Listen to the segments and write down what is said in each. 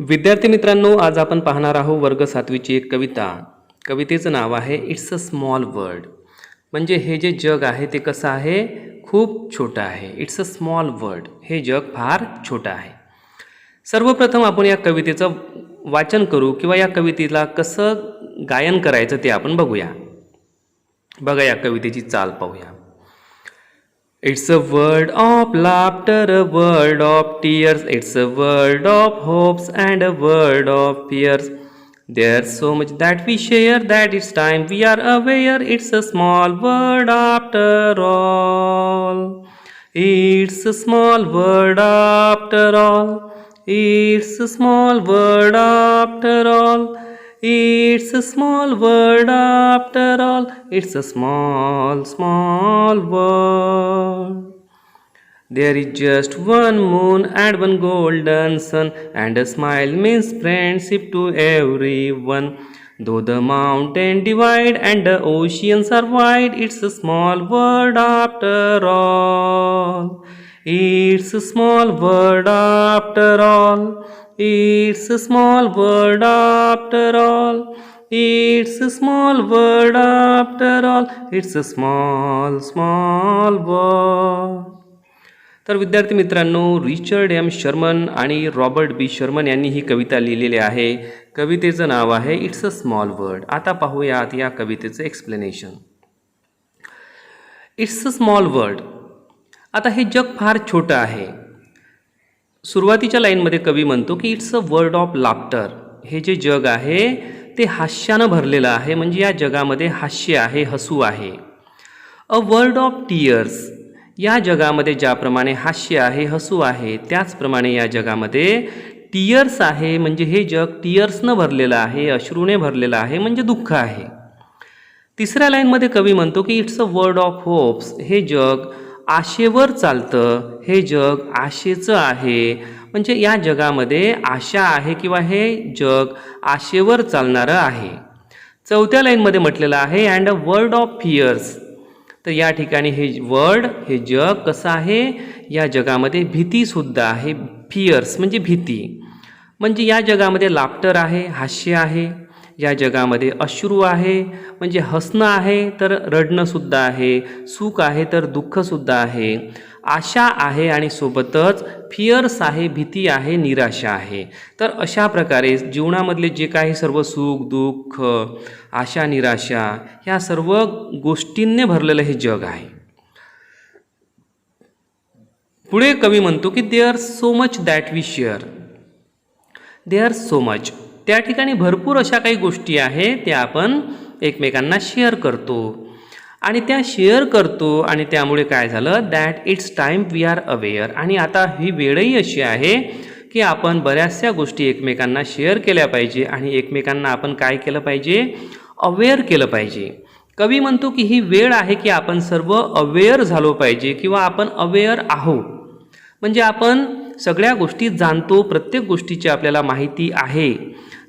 विद्यार्थी मित्रांनो, आज आपण पाहणार आहोत वर्ग 7वीची एक कविता. कवितेचं नाव आहे इट्स अ स्मॉल वर्ल्ड. म्हणजे हे जे जग आहे ते कसं आहे, खूप छोटं आहे. इट्स अ स्मॉल वर्ल्ड, हे जग फार छोटं आहे. सर्वप्रथम आपण या कवितेचं वाचन करू किंवा या कवितेला कसं गायन करायचं ते आपण बघूया. बघा, या कवितेची चाल पाहूया. It's a world of laughter, a world of tears. It's a world of hopes and a world of fears. There's so much that we share that it's time we are aware. It's a small world after all. It's a small world after all. It's a small world after all. It's a small world after all. It's a small, small world. There is just one moon and one golden sun, and a smile means friendship to everyone. Though the mountains divide and the oceans are wide, it's a small world after all. It's a small world after all. It's a small world after all. It's a small world after all. It's a small, small world. तर विद्यार्थी मित्रांनो, Richard M Sharman आणि Robert बी शर्मन यांनी ही कविता लिहिलेली आहे. कवितेचं नाव आहे it's a small world. आता पाहूयात या कवितेचं explanation. It's a small world. आता हे जग फार छोटं आहे. सुरुवातीच्या लाईनमध्ये कवी म्हणतो की it's a world of laughter. हे जे जग आहे ते हास्यानं भरलेलं आहे. म्हणजे या जगामध्ये हास्य आहे, हसू आहे. अ वर्ल्ड ऑफ टीयर्स. या जगामध्ये ज्याप्रमाणे हास्य आहे, हसू आहे, त्याचप्रमाणे या जगामध्ये टीयर्स आहे. म्हणजे हे जग टीयर्सनं भरलेलं आहे, अश्रूने भरलेलं आहे, म्हणजे दुःख आहे. तिसऱ्या लाईनमध्ये कवी म्हणतो की it's a world of hopes. हे जग आशेवर चालतं, हे जग आशेचं आहे. म्हणजे या जगामध्ये आशा आहे किंवा हे जग आशेवर चालणारं आहे. चौथ्या लाईनमध्ये म्हटलेलं आहे and a world of fears. तर या ठिकाणी हे वर्ल्ड, हे जग कसं आहे, या जगामध्ये भीतीसुद्धा आहे. फियर्स म्हणजे भीती. म्हणजे या जगामध्ये लाफ्टर आहे, हास्य आहे. या जगामध्ये अश्रू आहे म्हणजे हसणं आहे तर रडणंसुद्धा आहे. सुख आहे तर दुःखसुद्धा आहे. आशा आहे आणि सोबतच फियर्स आहे, भीती आहे, निराशा आहे. तर अशा प्रकारे जीवनामधले जे काही सर्व सुख दुःख, आशा निराशा, ह्या सर्व गोष्टींनी भरलेलं हे जग आहे. पुढे कवी म्हणतो की there so much that we share. There so much. त्या ठिकाणी भरपूर अशा काही गोष्टी आहेत त्या आपण एकमेकांना शेअर करतो आणि त्या शेअर करतो आणि त्यामुळे काय झालं, that it's time we are aware. आणि आता ही वेळही अशी आहे की आपण बऱ्याचशा गोष्टी एकमेकांना शेअर केल्या पाहिजे आणि एकमेकांना आपण काय केलं पाहिजे, अवेअर केलं पाहिजे. कवी म्हणतो की ही वेळ आहे की आपण सर्व अवेअर झालो पाहिजे किंवा आपण अवेअर आहोत. म्हणजे आपण सगळ्या गोष्टी जाणतो, प्रत्येक गोष्टीची आपल्याला माहिती आहे.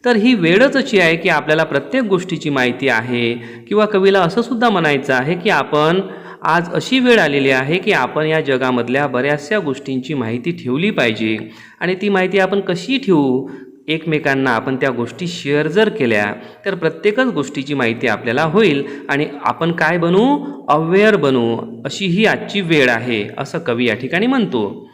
तर ही वेळच अशी आहे की आपल्याला प्रत्येक गोष्टीची माहिती आहे. किंवा कवीला असं सुद्धा म्हणायचं आहे की आपण आज अशी वेळ आलेली आहे की आपण या जगामधल्या बऱ्याचशा गोष्टींची माहिती ठेवली पाहिजे. आणि ती माहिती आपण कशी ठेवू, एकमेकांना आपण त्या गोष्टी शेअर जर केल्या तर प्रत्येकच गोष्टीची माहिती आपल्याला होईल आणि आपण काय बनू, अवेअर बनू. अशी ही आजची वेळ आहे असं कवी या ठिकाणी म्हणतो.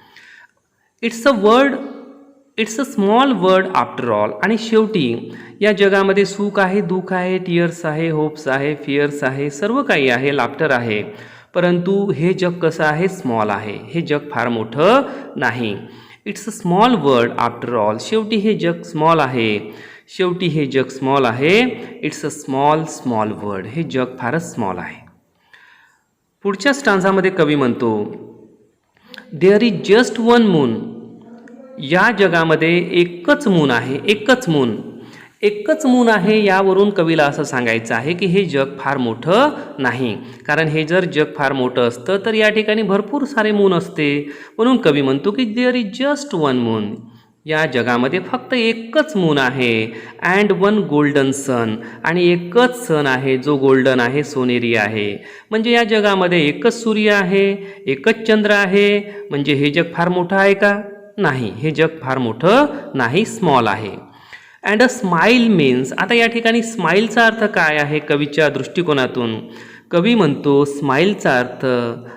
It's a small world after all. आणि शेवटी या जगामध्ये सुख आहे, दुःख आहे, टीयर्स आहे, होप्स आहे, फियर्स आहे, सर्व काही आहे, लाफ्टर आहे. परंतु हे जग कसं आहे, स्मॉल आहे. हे जग फार मोठं नाही. It's a small world after all. शेवटी हे जग स्मॉल आहे. शेवटी हे जग स्मॉल आहे. It's a small, small world. हे जग फारच स्मॉल आहे. पुढच्या स्टांजामध्ये कवी म्हणतो there is just one moon. या जगामध्ये एकच मून आहे, एकच मून आहे. यावरून कवीला असं सांगायचं आहे की हे जग फार मोठं नाही. कारण हे जर जग फार मोठं असतं तर या ठिकाणी भरपूर सारे मून असते. म्हणून कवी म्हणतो की there is just one moon. या जगामध्ये फक्त एकच मून आहे. And one golden sun. आणि एकच सन आहे जो गोल्डन आहे, सोनेरी आहे. म्हणजे या जगामध्ये एकच सूर्य आहे, एकच चंद्र आहे. म्हणजे हे जग फार मोठं आहे का? नाही, हे जग फार मोठं नाही, स्मॉल आहे. अँड अ स्माईल मीन्स, आता या ठिकाणी स्माईलचा अर्थ काय आहे कवीच्या दृष्टिकोनातून? कवी म्हणतो स्माईलचा अर्थ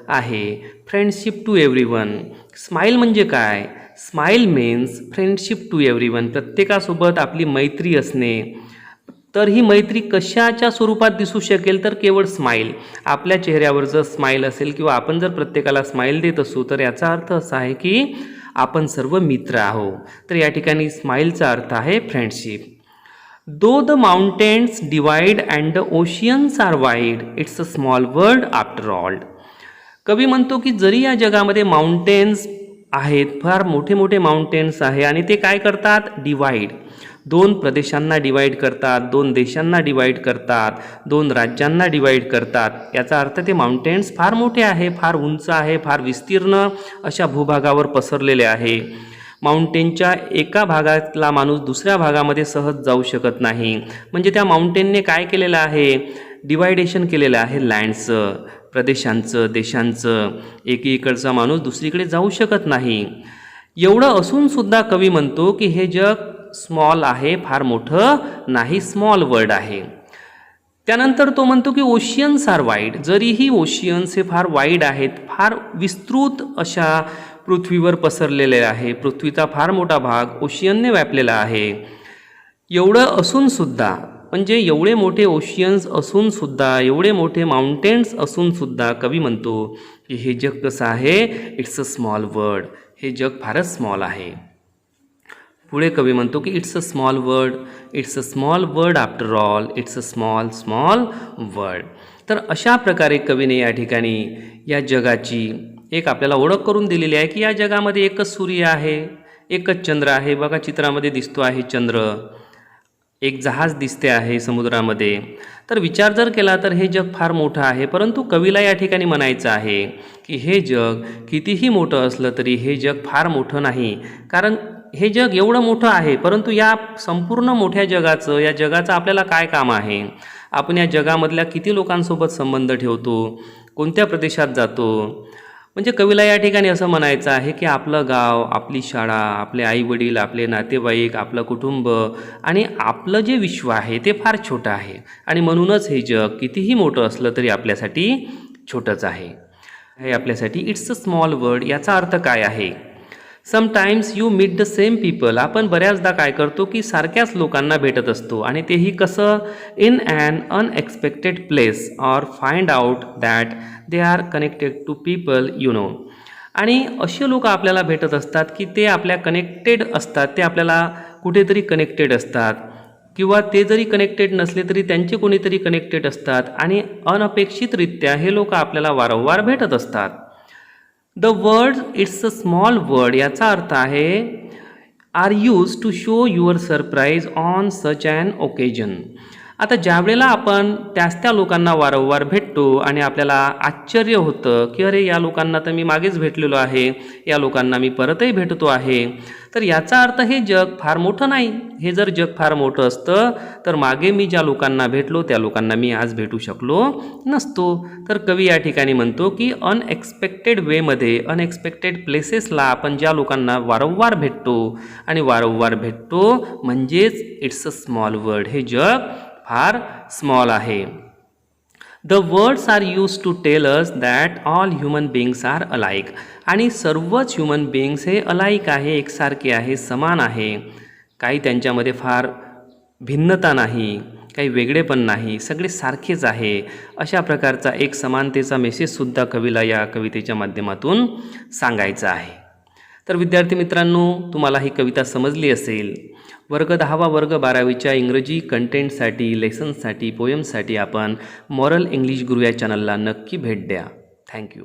आहे फ्रेंडशिप टू एव्हरीवन. स्माईल म्हणजे काय? Smile means friendship to everyone, प्रत्येकासोबत आपली मैत्री असणे. तर ही मैत्री कशाच्या स्वरूपात दिसू शकेल? तर केवळ स्माईल. आपल्या चेहऱ्यावर जर स्माईल असेल किंवा आपण जर प्रत्येकाला स्माईल देत असू तर याचा अर्थ असा आहे की आपण सर्व मित्र आहोत. तर या ठिकाणी स्माईलचा अर्थ आहे friendship. Though the mountains divide and the oceans are wide, it's a small world after all. कवी म्हणतो की जरी या जगामध्ये माउंटेन्स आहेत, फार मोठे मोठे माउंटेन्स आहे आणि ते काय करतात? डिवाइड, दोन प्रदेशांना डिवाइड करतात, दोन देशांना डिवाइड करतात, दोन राज्यांना डिवाइड करतात. याचा अर्थ ते माउंटेन्स फार मोठे आहे, फार उंच आहे, फार विस्तीर्ण अशा भूभागावर पसरलेले आहे. माउंटेनच्या एका भागातला माणूस दुसऱ्या भागामध्ये सहज जाऊ शकत नाही. म्हणजे त्या माउंटेनने काय केलेलं आहे? डिवायडेशन केलेलं आहे लँडचं, प्रदेशांचं, देशांचं. एकीकडचा माणूस दुसरीकडे जाऊ शकत नाही. एवढं असूनसुद्धा कवी म्हणतो की हे जग स्मॉल आहे, फार मोठं नाही, स्मॉल वर्ल्ड आहे. त्यानंतर तो म्हणतो की ओशियन्स आर वाईड, जरीही ओशियन्स हे फार वाईड आहेत, फार विस्तृत अशा पृथ्वीवर पसरलेले आहे, पृथ्वीचा फार मोठा भाग ओशियनने व्यापलेला आहे. एवढं असूनसुद्धा, म्हणजे एवढे मोठे ओशियन्स असूनसुद्धा, एवढे मोठे माउंटेन्स असूनसुद्धा कवी म्हणतो की हे जग कसं आहे? इट्स अ स्मॉल वर्ल्ड, हे जग फारच स्मॉल आहे. पुढे कवी म्हणतो की it's a small world, it's a small world after all, it's a small small world. तर अशा प्रकारे कवीने या ठिकाणी या जगाची एक आपल्याला ओळख करून दिलेली आहे की या जगामध्ये एकच सूर्य आहे, एकच चंद्र आहे. बघा चित्रामध्ये दिसतो आहे चंद्र, एक जहाज दिसते आहे समुद्रामध्ये. तर विचार जर केला तर हे जग फार मोठं आहे, परंतु कवीला या ठिकाणी म्हणायचं आहे की हे जग कितीही मोठं असलं तरी हे जग फार मोठं नाही. कारण हे जग एवढं मोठं आहे, परंतु या संपूर्ण मोठ्या जगाचं, या जगाचं आपल्याला काय काम आहे? आपण या जगामधल्या किती लोकांसोबत संबंध ठेवतो, कोणत्या प्रदेशात जातो? म्हणजे कवीला या ठिकाणी असं म्हणायचं आहे की आपलं गाव, आपली शाळा, आपले आईवडील, आपले नातेवाईक, आपलं कुटुंब आणि आपलं जे विश्व आहे ते फार छोटं आहे. आणि म्हणूनच हे जग कितीही मोठं असलं तरी आपल्यासाठी छोटंच आहे. हे आपल्यासाठी इट्स अ स्मॉल वर्ल्ड. याचा अर्थ काय आहे? Sometimes you meet the same people. आपण बऱ्याचदा काय करतो की सारख्याच लोकांना भेटत असतो आणि तेही कसं? In an unexpected place or find out that they are connected to people you know. आणि असे लोक आपल्याला भेटत असतात की ते आपल्या कनेक्टेड असतात, ते आपल्याला कुठेतरी कनेक्टेड असतात किंवा ते जरी कनेक्टेड नसले तरी त्यांचे कोणीतरी कनेक्टेड असतात आणि अनपेक्षितरित्या हे लोक आपल्याला वारंवार भेटत असतात. The word it's a small word याचा अर्थ आहे are used to show your surprise on such an occasion. आता ज्यावेळेला आपण त्या लोकांना वारंवार भेटतो आणि आपल्याला आश्चर्य होतं की अरे या लोकांना तर मी मागेच भेटलेलो आहे, या लोकांना मी परतही भेटतो आहे, तर याचा अर्थ हे जग फार मोठं नाही. हे जर जग फार मोठं असतं तर मागे मी ज्या लोकांना भेटलो त्या लोकांना मी आज भेटू शकलो नसतो. तर कवी या ठिकाणी म्हणतो की अनएक्सपेक्टेड वेमध्ये, अनएक्सपेक्टेड प्लेसेसला आपण ज्या लोकांना वारंवार भेटतो आणि वारंवार भेटतो म्हणजेच इट्स अ स्मॉल वर्ल्ड, हे जग फार स्मॉल आहे. The words are used to tell us that all human beings are alike. आणि सर्वच ह्युमन बीइंग्स हे अलाइक आहे, एकसारखे आहे, समान आहे. काही त्यांच्यामध्ये फार भिन्नता नाही, काही वेगळेपण नाही, सगळे सारखेच आहे. अशा प्रकारचा एक समानतेचा मेसेजसुद्धा कवीला या कवितेच्या माध्यमातून सांगायचा आहे. तर विद्यार्थी मित्रांनो, तुम्हाला ही कविता समजली असेल. वर्ग 10वा वर्ग 12वीच्या इंग्रजी कंटेंटसाठी, लेसन्ससाठी, पोयमसाठी आपण मॉरल इंग्लिश गुरु या चॅनलला नक्की भेट द्या. थँक्यू.